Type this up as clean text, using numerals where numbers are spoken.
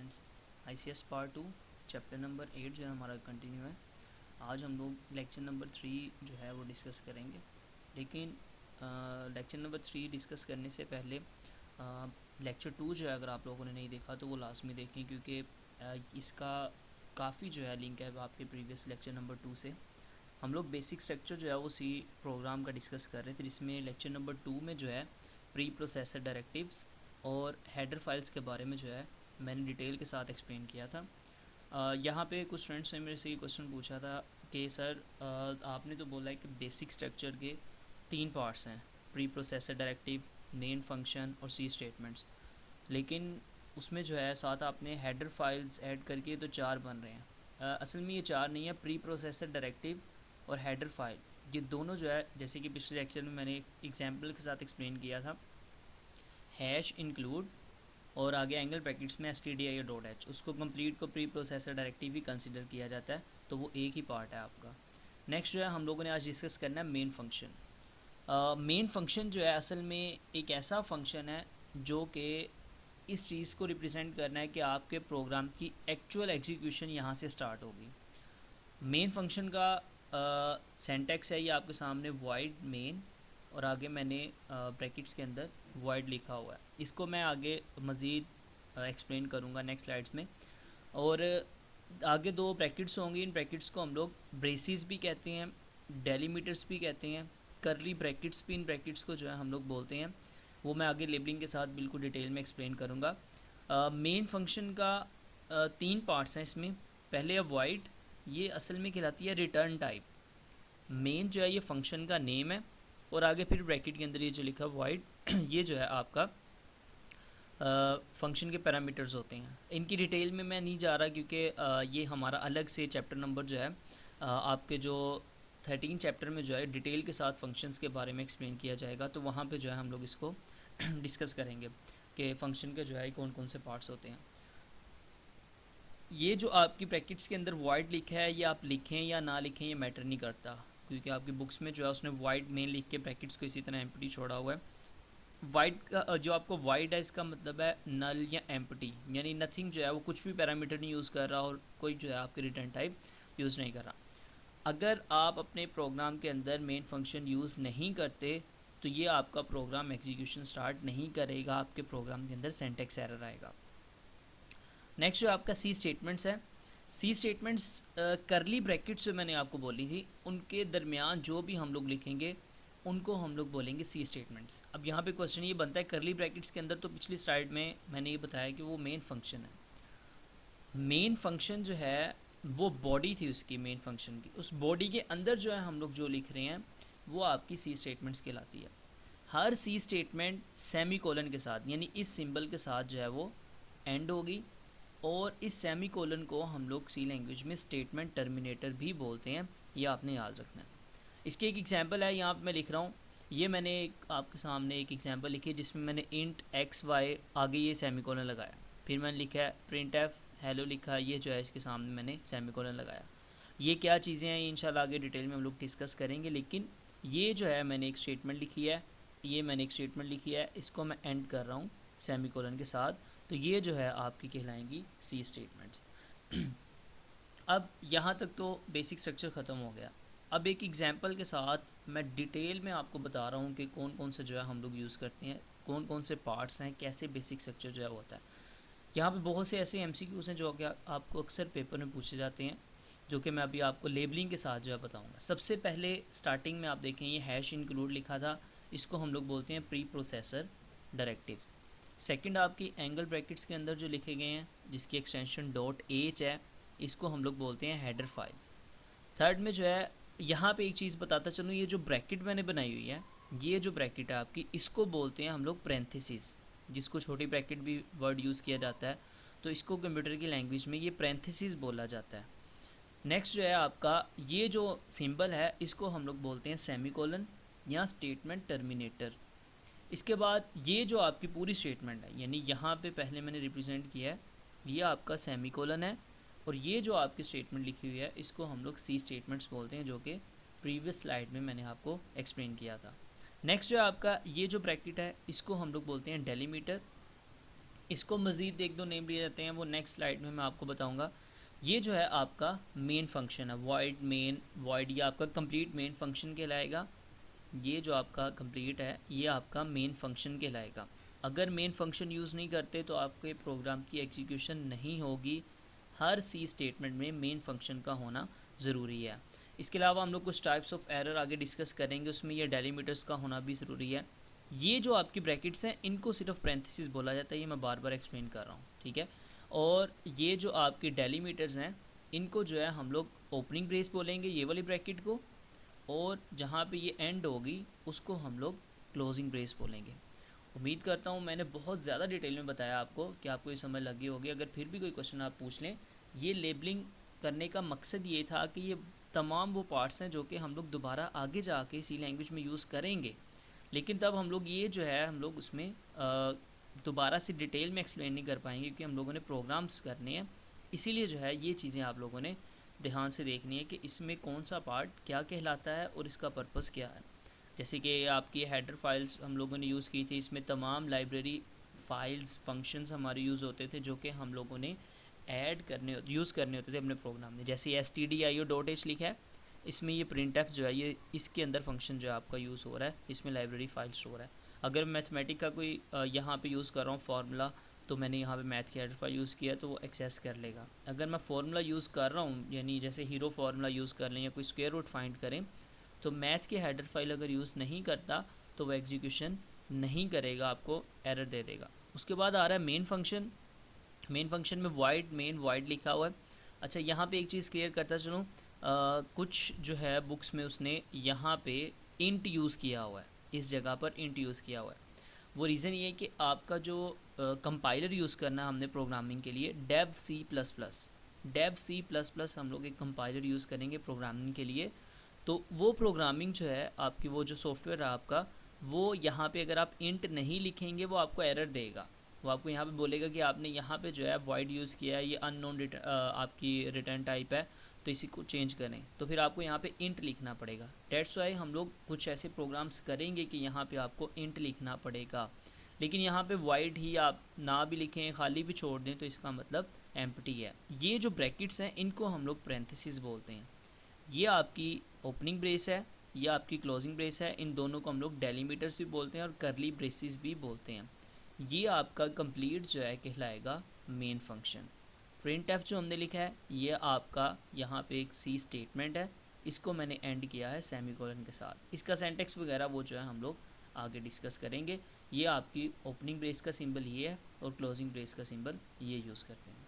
Friends, ICS part 2 chapter number 8 जो है हमारा कंटिन्यू है। आज हम लोग लेक्चर नंबर 3 जो है वो डिस्कस करेंगे। लेकिन लेक्चर नंबर 3 डिस्कस करने से पहले लेक्चर 2 जो है अगर आप लोगों ने नहीं देखा तो वो लाजमी देखें, क्योंकि इसका काफ़ी जो है लिंक है आपके प्रीवियस लेक्चर नंबर 2 से। हम लोग बेसिक स्ट्रक्चर जो है वो सी प्रोग्राम का डिस्कस कर रहे थे, जिसमें लेक्चर नंबर 2 में जो है प्री प्रोसेसर डायरेक्टिव्स और हेडर फाइल्स के बारे में जो है मैंने डिटेल के साथ एक्सप्लेन किया था। यहाँ पे कुछ स्टूडेंट्स ने मेरे से ये क्वेश्चन पूछा था कि सर आपने तो बोला है कि बेसिक स्ट्रक्चर के 3 पार्ट्स हैं, pre processor directive, main function और सी स्टेटमेंट्स, लेकिन उसमें जो है साथ आपने हेडर फाइल्स ऐड करके तो 4 बन रहे हैं। असल में ये 4 नहीं है, प्री प्रोसेसर डायरेक्टिव और हेडर फाइल ये दोनों जो है, जैसे कि पिछले लेक्चर में मैंने एक एग्जाम्पल के साथ एक्सप्लेन किया था, हैश इंक्लूड और आगे एंगल ब्रैकेट्स में stdio.h, उसको कंप्लीट को प्री प्रोसेसर डायरेक्टिव ही कंसिडर किया जाता है, तो वो एक ही पार्ट है आपका। नेक्स्ट जो है हम लोगों ने आज डिस्कस करना है मेन फंक्शन। मेन फंक्शन जो है असल में एक ऐसा फंक्शन है जो कि इस चीज़ को रिप्रेजेंट करना है कि आपके प्रोग्राम की एक्चुअल एग्जीक्यूशन यहाँ से स्टार्ट होगी। मेन फंक्शन का सेंटेक्स है ये आपके सामने, वॉइड मेन, और आगे मैंने ब्रैकेट्स के अंदर वॉइड लिखा हुआ है। इसको मैं आगे मज़ीद एक्सप्लेन करूँगा नेक्स्ट स्लाइड्स में। और आगे 2 ब्रैकेट्स होंगी, इन ब्रैकेट्स को हम लोग ब्रेसिस भी कहते हैं, डेलीमीटर्स भी कहते हैं, करली ब्रैकेट्स भी इन ब्रैकेट्स को जो है हम लोग बोलते हैं। वो मैं आगे लेबलिंग के साथ बिल्कुल डिटेल में एक्सप्लेन करूँगा। मेन फंक्शन का 3 पार्ट्स हैं इसमें। पहले है वॉइड, ये असल में कहलाती है रिटर्न टाइप। मेन जो है ये फंक्शन का नेम है, और आगे फिर ब्रैकेट के अंदर ये जो लिखा वॉइड ये जो है आपका फंक्शन के पैरामीटर्स होते हैं। इनकी डिटेल में मैं नहीं जा रहा, क्योंकि ये हमारा अलग से चैप्टर नंबर जो है आपके जो 13 चैप्टर में जो है डिटेल के साथ फंक्शंस के बारे में एक्सप्लेन किया जाएगा, तो वहाँ पे जो है हम लोग इसको डिस्कस करेंगे कि फ़ंक्शन के जो है कौन कौन से पार्ट्स होते हैं। ये जो आपकी ब्रैकेट्स के अंदर वॉइड लिखा है, ये आप लिखें या ना लिखें ये मैटर नहीं करता, क्योंकि आपकी बुक्स में जो है उसने वॉइड मेन लिख के ब्रैकेट्स को इसी तरह एम्प्टी छोड़ा हुआ है। वाइड का जो आपको वाइड है इसका मतलब है नल या एम्प्टी, यानी नथिंग जो है वो कुछ भी पैरामीटर नहीं यूज़ कर रहा और कोई जो है आपके रिटर्न टाइप यूज़ नहीं कर रहा। अगर आप अपने प्रोग्राम के अंदर मेन फंक्शन यूज़ नहीं करते तो ये आपका प्रोग्राम एग्जीक्यूशन स्टार्ट नहीं करेगा, आपके प्रोग्राम के अंदर सिंटैक्स एरर आएगा। नेक्स्ट जो आपका सी स्टेटमेंट्स है, सी स्टेटमेंट्स करली ब्रैकेट्स जो मैंने आपको बोली थी उनके दरमियान जो भी हम लोग लिखेंगे उनको हम लोग बोलेंगे सी स्टेटमेंट्स। अब यहाँ पे क्वेश्चन ये बनता है, करली ब्रैकेट्स के अंदर तो पिछली स्लाइड में मैंने ये बताया कि वो मेन फंक्शन है। मेन फंक्शन जो है वो बॉडी थी उसकी, मेन फंक्शन की उस बॉडी के अंदर जो है हम लोग जो लिख रहे हैं वो आपकी सी स्टेटमेंट्स कहलाती है। हर सी स्टेटमेंट सेमी कोलन के साथ, यानी इस सिंबल के साथ जो है वो एंड होगी, और इस सेमी कोलन को हम लोग सी लैंग्वेज में स्टेटमेंट टर्मिनेटर भी बोलते हैं, ये आपने याद रखना है। इसकी एक एग्जांपल है, यहाँ पे मैं लिख रहा हूँ, ये मैंने आपके सामने एक एग्जांपल लिखी है जिसमें मैंने इंट एक्स वाई आगे ये सेमीकोलन लगाया, फिर मैंने लिखा है प्रिंट एफ हेलो लिखा, ये जो है इसके सामने मैंने सेमीकोलन लगाया। ये क्या चीज़ें हैं इंशाल्लाह आगे डिटेल में हम लोग डिस्कस करेंगे, लेकिन ये जो है मैंने एक स्टेटमेंट लिखी है, ये मैंने एक स्टेटमेंट लिखी है, इसको मैं एंड कर रहा हूँ सेमीकोलन के साथ, तो ये जो है आपकी कहलाएंगी सी स्टेटमेंट्स। अब यहाँ तक तो बेसिक स्ट्रक्चर ख़त्म हो गया। अब एक एग्जांपल के साथ मैं डिटेल में आपको बता रहा हूँ कि कौन कौन से जो है हम लोग यूज़ करते हैं, कौन कौन से पार्ट्स हैं, कैसे बेसिक स्ट्रक्चर जो है होता है। यहाँ पे बहुत से ऐसे एमसीक्यूज़ हैं जो कि आपको अक्सर पेपर में पूछे जाते हैं, जो कि मैं अभी आपको लेबलिंग के साथ जो है बताऊँगा। सबसे पहले स्टार्टिंग में आप देखें ये हैश इंक्लूड लिखा था, इसको हम लोग बोलते हैं प्री प्रोसेसर डायरेक्टिव्स। सेकंड आपकी एंगल ब्रैकेट्स के अंदर जो लिखे गए हैं जिसकी एक्सटेंशन डॉट एच है, इसको हम लोग बोलते हैं हेडर फाइल्स। थर्ड में जो है यहाँ पे एक चीज़ बताता चलूँ, ये जो ब्रैकेट मैंने बनाई हुई है, ये जो ब्रैकेट है आपकी, इसको बोलते हैं हम लोग पैरेंथेसिस, जिसको छोटी ब्रैकेट भी वर्ड यूज़ किया जाता है, तो इसको कंप्यूटर की लैंग्वेज में ये पैरेंथेसिस बोला जाता है। नेक्स्ट जो है आपका ये जो सिंबल है इसको हम लोग बोलते हैं सेमीकोलन या स्टेटमेंट टर्मिनेटर। इसके बाद ये जो आपकी पूरी स्टेटमेंट है, यानी यहाँ पे पहले मैंने रिप्रेजेंट किया है, ये आपका सेमीकोलन है, और ये जो आपकी स्टेटमेंट लिखी हुई है इसको हम लोग सी स्टेटमेंट्स बोलते हैं, जो कि प्रीवियस स्लाइड में मैंने आपको एक्सप्लेन किया था। नेक्स्ट जो आपका ये जो ब्रैकेट है इसको हम लोग बोलते हैं डेलीमीटर, इसको मज़ीद एक दो नेम दिए जाते हैं, वो नेक्स्ट स्लाइड में मैं आपको बताऊंगा। ये जो है आपका मेन फंक्शन है, वॉइड मेन वॉइड, ये आपका कंप्लीट मेन फंक्शन कहलाएगा। ये जो आपका कंप्लीट है ये आपका मेन फंक्शन कहलाएगा। अगर मेन फंक्शन यूज़ नहीं करते तो आपके प्रोग्राम की एग्जीक्यूशन नहीं होगी। हर सी स्टेटमेंट में मेन फंक्शन का होना ज़रूरी है। इसके अलावा हम लोग कुछ टाइप्स ऑफ एरर आगे डिस्कस करेंगे, उसमें ये डेलीमीटर्स का होना भी ज़रूरी है। ये जो आपकी ब्रैकेट्स हैं इनको सिर्फ पैरेंथेसिस बोला जाता है, ये मैं बार बार एक्सप्लेन कर रहा हूँ, ठीक है। और ये जो आपके डेलीमीटर्स हैं इनको जो है हम लोग ओपनिंग ब्रेस बोलेंगे ये वाली ब्रैकेट को, और जहाँ पे ये एंड होगी उसको हम लोग क्लोजिंग ब्रेस बोलेंगे। उम्मीद करता हूँ मैंने बहुत ज़्यादा डिटेल में बताया आपको कि आपको ये समझ लगी होगी। अगर फिर भी कोई क्वेश्चन आप पूछ लें, ये लेबलिंग करने का मकसद ये था कि ये तमाम वो पार्ट्स हैं जो कि हम लोग दोबारा आगे जाके इसी लैंग्वेज में यूज़ करेंगे, लेकिन तब हम लोग ये जो है हम लोग उसमें दोबारा से डिटेल में एक्सप्लेन नहीं कर पाएंगे क्योंकि हम लोगों ने प्रोग्राम्स करने हैं। इसीलिए जो है ये चीज़ें आप लोगों ने ध्यान से देखनी है कि इसमें कौन सा पार्ट क्या कहलाता है और इसका पर्पस क्या है। जैसे कि आपकी हेडर फाइल्स हम लोगों ने यूज़ की थी, इसमें तमाम लाइब्रेरी फाइल्स फंक्शंस हमारे यूज़ होते थे जो कि हम लोगों ने ऐड करने यूज़ करने होते थे अपने प्रोग्राम में। जैसे stdio.h लिखा है, इसमें ये printf जो है ये इसके अंदर फंक्शन जो है आपका यूज़ हो रहा है, इसमें लाइब्रेरी फाइल स्टोर है। अगर मैथमेटिक का कोई यहाँ पे यूज़ कर रहा हूँ फार्मूला, तो मैंने यहाँ पे मैथ की हेडर फाइल यूज़ किया तो वो एक्सेस कर लेगा। अगर मैं फार्मूला यूज़ कर रहा हूँ, यानी जैसे हीरो फार्मूला यूज़ कर लें या कोई स्क्वायर रूट फाइंड करें, तो मैथ की हेडर फाइल अगर यूज़ नहीं करता तो वो एग्जीक्यूशन नहीं करेगा, आपको एरर दे देगा। उसके बाद आ रहा है मेन फंक्शन। मेन फंक्शन में वाइड मेन वाइड लिखा हुआ है। अच्छा, यहाँ पे एक चीज़ क्लियर करता चलूँ, कुछ जो है बुक्स में उसने यहाँ पे इंट यूज़ किया हुआ है, इस जगह पर इंट यूज़ किया हुआ है। वो रीज़न ये है कि आपका जो कंपाइलर यूज़ करना है हमने प्रोग्रामिंग के लिए Dev C plus plus, Dev C plus plus हम लोग एक कंपाइलर यूज़ करेंगे प्रोग्रामिंग के लिए। तो वो प्रोग्रामिंग जो है आपकी, वो जो सॉफ्टवेयर है आपका, वो यहाँ पे अगर आप इंट नहीं लिखेंगे वो आपको एरर देगा। वो आपको यहाँ पे बोलेगा कि आपने यहाँ पे जो है वॉइड यूज़ किया है, ये अननोन आपकी रिटर्न टाइप है, तो इसी को चेंज करें। तो फिर आपको यहाँ पे इंट लिखना पड़ेगा। डेट्स वाई हम लोग कुछ ऐसे प्रोग्राम्स करेंगे कि यहाँ पे आपको इंट लिखना पड़ेगा। लेकिन यहाँ पे वाइड ही आप ना भी लिखें, खाली भी छोड़ दें, तो इसका मतलब एम्प्टी है। ये जो ब्रैकेट्स हैं इनको हम लोग पैरेंथेसिस बोलते हैं। ये आपकी ओपनिंग ब्रेस है, ये आपकी क्लोजिंग ब्रेस है। इन दोनों को हम लोग डेलीमीटर्स भी बोलते हैं और करली ब्रेसिस भी बोलते हैं। ये आपका कंप्लीट जो है कहलाएगा मेन फंक्शन। printf जो हमने लिखा है ये आपका यहाँ पे एक सी स्टेटमेंट है, इसको मैंने एंड किया है सेमीकोलन के साथ। इसका सेंटेक्स वगैरह वो जो है हम लोग आगे डिस्कस करेंगे। ये आपकी ओपनिंग ब्रेस का सिंबल ये है और क्लोजिंग ब्रेस का सिंबल ये यूज़ करते हैं।